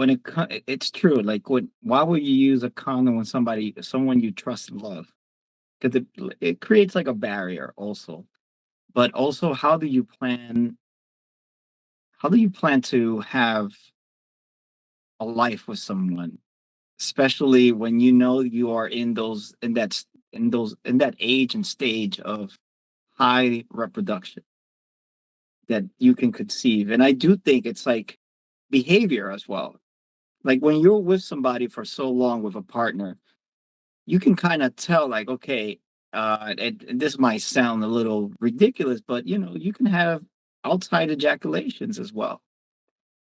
it's true. Like, why would you use a condom when someone you trust and love? Because it creates like a barrier also. But also, how do you plan to have a life with someone, especially when you know you are in that age and stage of high reproduction that you can conceive. And I do think it's like behavior as well. Like when you're with somebody for so long with a partner, you can kind of tell, like, okay, and this might sound a little ridiculous, but you can have outside ejaculations as well.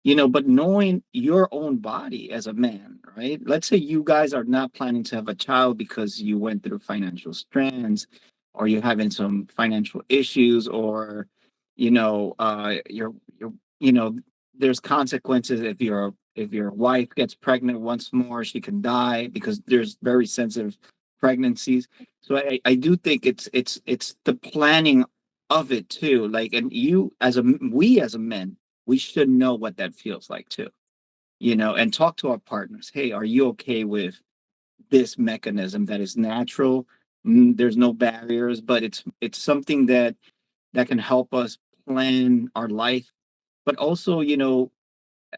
But knowing your own body as a man, right? Let's say you guys are not planning to have a child because you went through financial strands, or you're having some financial issues, or you're you know there's consequences if your wife gets pregnant once more, she can die because there's very sensitive pregnancies. So I do think it's the planning of it too. Like, and we as a men, we should know what that feels like too, and talk to our partners. Hey, are you okay with this mechanism that is natural? There's no barriers, but it's something that can help us plan our life, but also,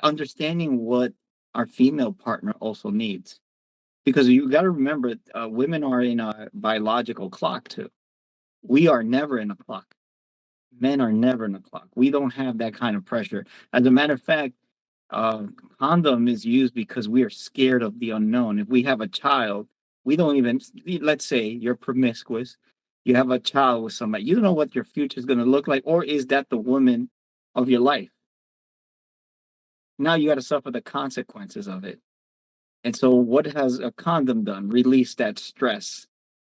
understanding what our female partner also needs. Because you got to remember, women are in a biological clock too. We are never in a clock. Men are never in a clock. We don't have that kind of pressure. As a matter of fact, uh, condom is used because we are scared of the unknown. If we have a child, we don't even, let's say you're promiscuous, you have a child with somebody, you don't know what your future is going to look like, or is that the woman of your life? Now you got to suffer the consequences of it. And so, what has a condom done? Release that stress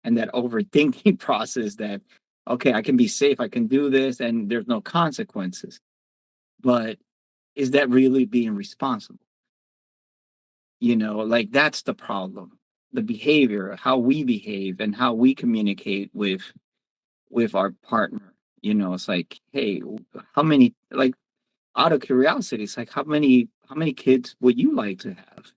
and that overthinking process that, okay, I can be safe, I can do this, and there's no consequences. But is that really being responsible? Like, that's the problem. The behavior, how we behave and how we communicate with our partner. It's like, hey, how many, like, out of curiosity, it's like, how many kids would you like to have?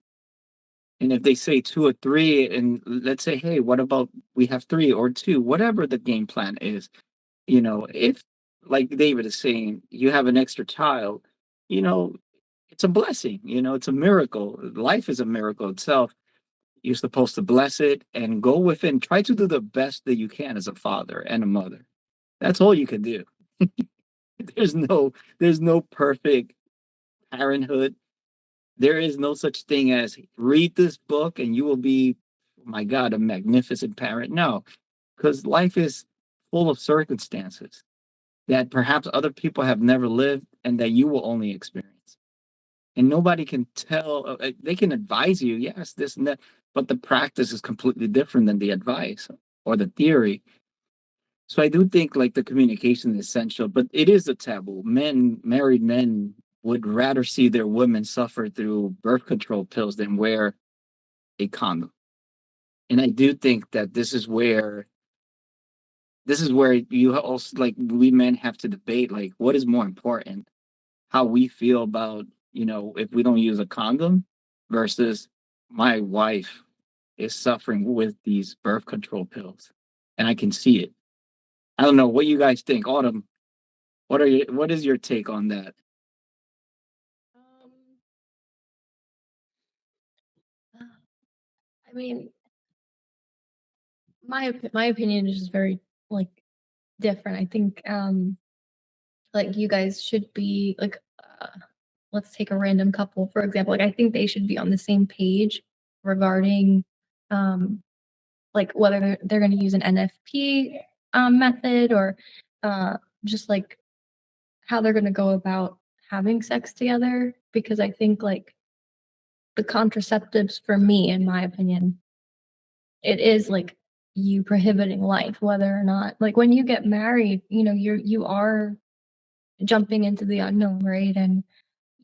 And if they say two or three, and let's say, hey, what about we have three or two, whatever the game plan is, if, like David is saying, you have an extra child, you know, it's a blessing, it's a miracle. Life is a miracle itself. You're supposed to bless it and go within, try to do the best that you can as a father and a mother. That's all you can do. There's no perfect parenthood. There is no such thing as read this book and you will be, oh my God, a magnificent parent. No, because life is full of circumstances that perhaps other people have never lived and that you will only experience. And nobody can tell, they can advise you, yes, this and that, but the practice is completely different than the advice or the theory. So I do think like the communication is essential, but it is a taboo. Married men would rather see their women suffer through birth control pills than wear a condom. And I do think that this is where you also, like, we men have to debate, like, what is more important, how we feel about, if we don't use a condom versus my wife is suffering with these birth control pills and I can see it. I don't know what you guys think. Autumn, what is your take on that? Um, I mean, my opinion is just very like different. I think like you guys should be like let's take a random couple for example. Like I think they should be on the same page regarding um like whether they're going to use an NFP method or just like how they're going to go about having sex together because I think like the contraceptives for me in my opinion it is like you prohibiting life whether or not like when you get married you are jumping into the unknown, right? And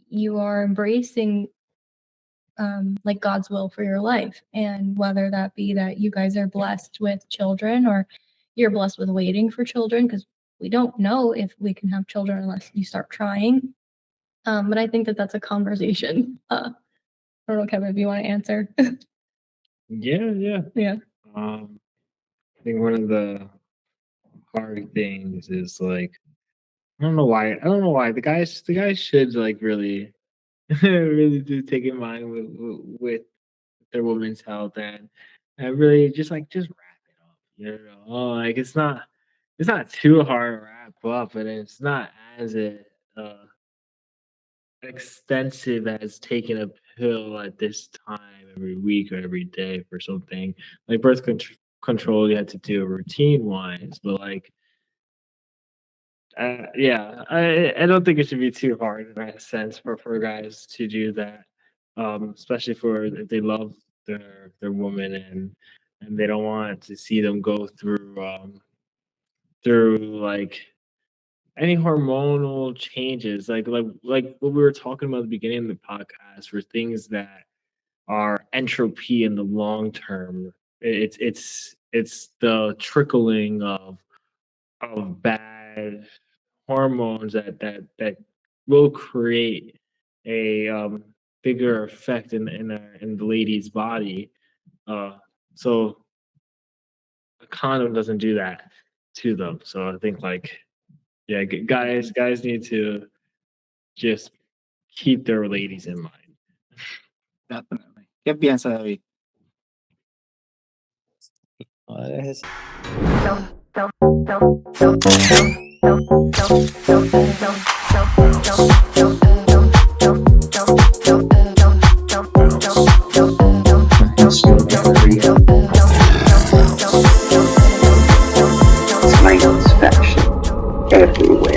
you are embracing like God's will for your life. And whether that be that you guys are blessed with children or you're blessed with waiting for children, because we don't know if we can have children unless you start trying. But I think that that's a conversation don't know, Kevin, if you want to answer. Yeah. Yeah. I think one of the hard things is like I don't know why. I don't know why the guys should like really really do take in mind with their woman's health and really just wrap it up. Like it's not too hard to wrap up, but it's not as uh extensive as taking a pill at this time every week or every day for something like control. You have to do routine wise, but like yeah, I don't think it should be too hard in that sense for guys to do that, especially for if they love their woman and they don't want to see them go through like any hormonal changes, like what we were talking about at the beginning of the podcast, for things that are entropy in the long term. It's the trickling of bad hormones that will create a bigger effect in the lady's body. Uh, so a condom doesn't do that to them. So I think like yeah, guys need to just keep their ladies in mind. Definitely. ¿Qué piensa, David? Es- Inspection everywhere.